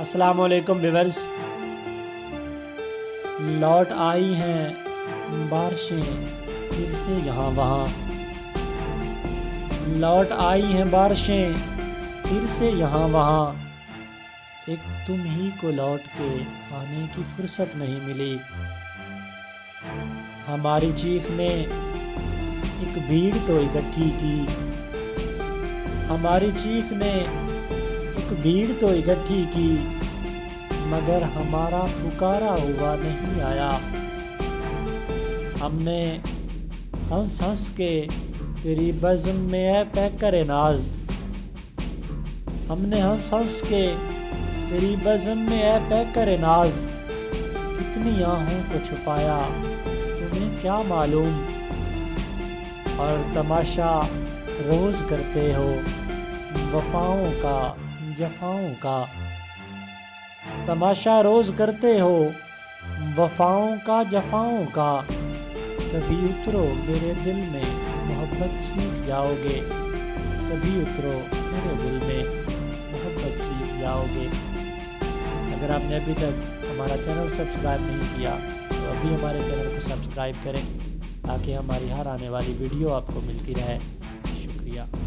السلام علیکم ویورز، لوٹ آئی ہیں بارشیں پھر سے یہاں وہاں، لوٹ آئی ہیں بارشیں پھر سے یہاں وہاں، ایک تم ہی کو لوٹ کے آنے کی فرصت نہیں ملی۔ ہماری چیخ نے ایک بھیڑ تو اکٹھی کی، ہماری چیخ نے ایک بھیڑ تو اکٹھی کی، مگر ہمارا پکارا ہوا نہیں آیا۔ ہم نے ہنس ہنس کے تیری بزم میں ہے پیکر ناز، ہم نے ہنس ہنس کے تیری بزم میں ہے پیکر ناز، کتنی آہوں کو چھپایا تمہیں کیا معلوم، اور تماشا روز کرتے ہو وفاؤں کا جفاؤں کا، تماشا روز کرتے ہو وفاؤں کا جفاؤں کا، کبھی اترو میرے دل میں محبت سیکھ جاؤ گے، کبھی اترو میرے دل میں محبت سیکھ جاؤ گے۔ اگر آپ نے ابھی تک ہمارا چینل سبسکرائب نہیں کیا تو ابھی ہمارے چینل کو سبسکرائب کریں تاکہ ہماری ہر آنے والی ویڈیو آپ کو ملتی رہے۔